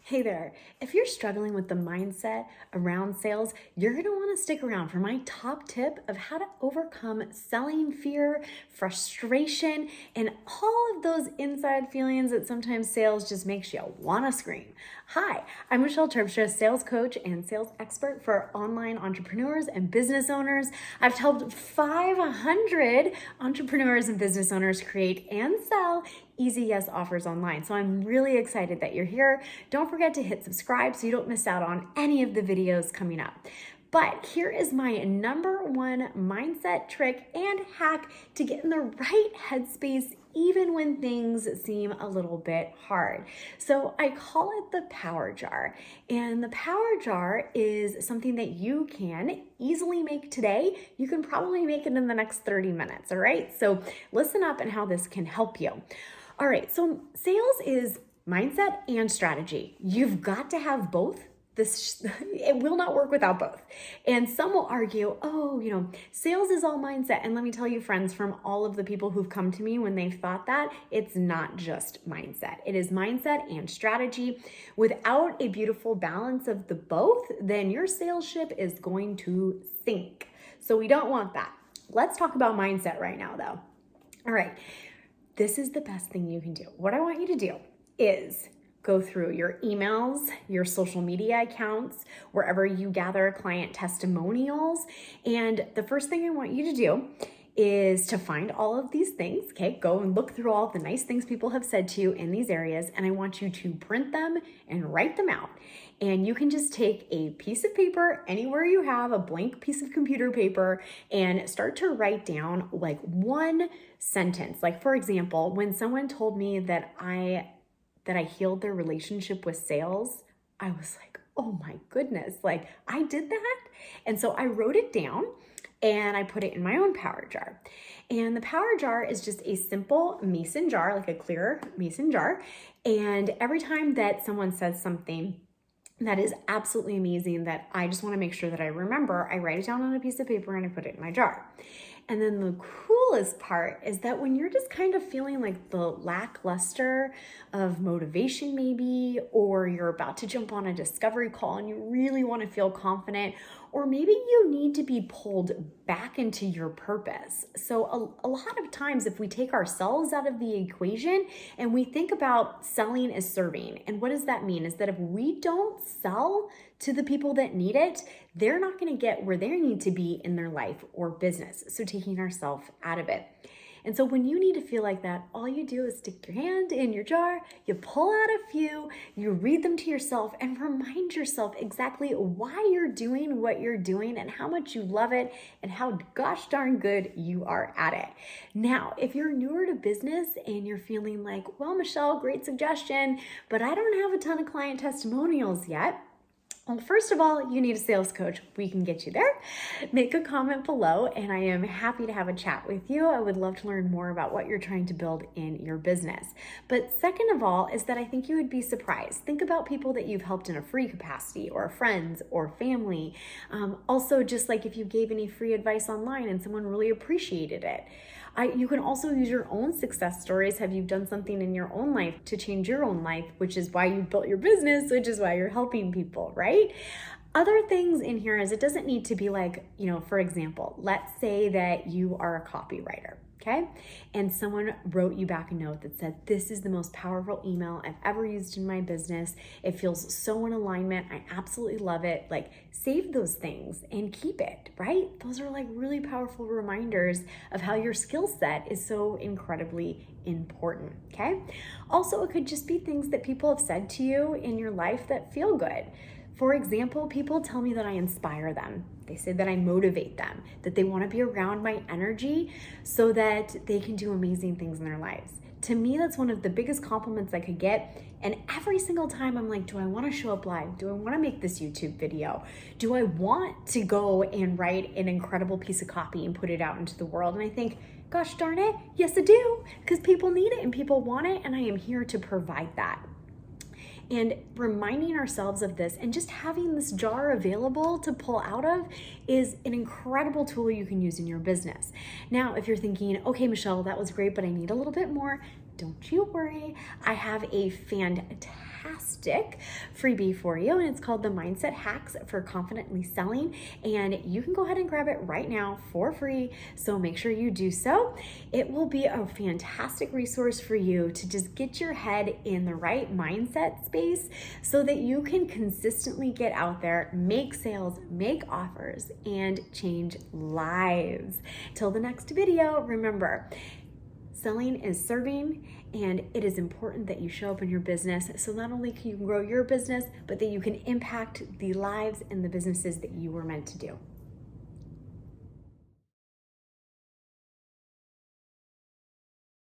Hey there, if you're struggling with the mindset around sales, you're going to want to stick around for my top tip of how to overcome selling fear, frustration, and all of those inside feelings that sometimes sales just makes you want to scream. Hi, I'm Michelle Terpstra, sales coach and sales expert for online entrepreneurs and business owners. I've helped 500 entrepreneurs and business owners create and sell easy yes offers online. So I'm really excited that you're here. Don't forget to hit subscribe so you don't miss out on any of the videos coming up. But here is my number one mindset trick and hack to get in the right headspace even when things seem a little bit hard. So I call it the power jar. And the power jar is something that you can easily make today. You can probably make it in the next 30 minutes, all right? So listen up and how this can help you. All right, so sales is mindset and strategy. You've got to have both. It will not work without both. And some will argue, sales is all mindset. And let me tell you, friends, from all of the people who've come to me when they've thought that, it's not just mindset. It is mindset and strategy. Without a beautiful balance of the both, then your sales ship is going to sink. So we don't want that. Let's talk about mindset right now, though. All right. This is the best thing you can do. What I want you to do is go through your emails, your social media accounts, wherever you gather client testimonials. And the first thing I want you to do is to find all of these things, okay? Go and look through all the nice things people have said to you in these areas, and I want you to print them and write them out. And you can just take a piece of paper, anywhere you have a blank piece of computer paper, and start to write down like one sentence. Like, for example, when someone told me that I healed their relationship with sales, I was like, oh my goodness, like I did that. And so I wrote it down and I put it in my own power jar. And the power jar is just a simple mason jar, like a clear mason jar. And every time that someone says something that is absolutely amazing that I just want to make sure that I remember, I write it down on a piece of paper and I put it in my jar. And then the coolest part is that when you're just kind of feeling like the lackluster of motivation maybe, or you're about to jump on a discovery call and you really want to feel confident, or maybe you need to be pulled back into your purpose. So a lot of times if we take ourselves out of the equation and we think about selling as serving, and what does that mean? Is that if we don't sell to the people that need it, they're not going to get where they need to be in their life or business. So taking ourselves out of it. And so when you need to feel like that, all you do is stick your hand in your jar, you pull out a few, you read them to yourself and remind yourself exactly why you're doing what you're doing and how much you love it and how gosh darn good you are at it. Now, if you're newer to business and you're feeling like, well, Michelle, great suggestion, but I don't have a ton of client testimonials yet. Well, first of all, you need a sales coach. We can get you there. Make a comment below and I am happy to have a chat with you. I would love to learn more about what you're trying to build in your business. But second of all is that I think you would be surprised. Think about people that you've helped in a free capacity or friends or family. Also, just like if you gave any free advice online and someone really appreciated it. You can also use your own success stories. Have you done something in your own life to change your own life, which is why you built your business, which is why you're helping people, right? Other things in here is it doesn't need to be like, for example, let's say that you are a copywriter. Okay. And someone wrote you back a note that said, this is the most powerful email I've ever used in my business. It feels so in alignment. I absolutely love it. Like, save those things and keep it, right? Those are like really powerful reminders of how your skill set is so incredibly important. Okay. Also, it could just be things that people have said to you in your life that feel good. For example, people tell me that I inspire them. They say that I motivate them, that they want to be around my energy so that they can do amazing things in their lives. To me, that's one of the biggest compliments I could get. And every single time I'm like, do I want to show up live? Do I want to make this YouTube video? Do I want to go and write an incredible piece of copy and put it out into the world? And I think, gosh darn it, yes I do, because people need it and people want it, and I am here to provide that. And reminding ourselves of this and just having this jar available to pull out of is an incredible tool you can use in your business. Now, if you're thinking, okay, Michelle, that was great, but I need a little bit more, don't you worry. I have a fantastic fantastic freebie for you, and it's called the Mindset Hacks for Confidently Selling, and you can go ahead and grab it right now for free, so make sure you do so. It will be a fantastic resource for you to just get your head in the right mindset space so that you can consistently get out there, make sales, make offers, and change lives. Till the next video, remember, selling is serving, and it is important that you show up in your business so not only can you grow your business, but that you can impact the lives and the businesses that you were meant to do.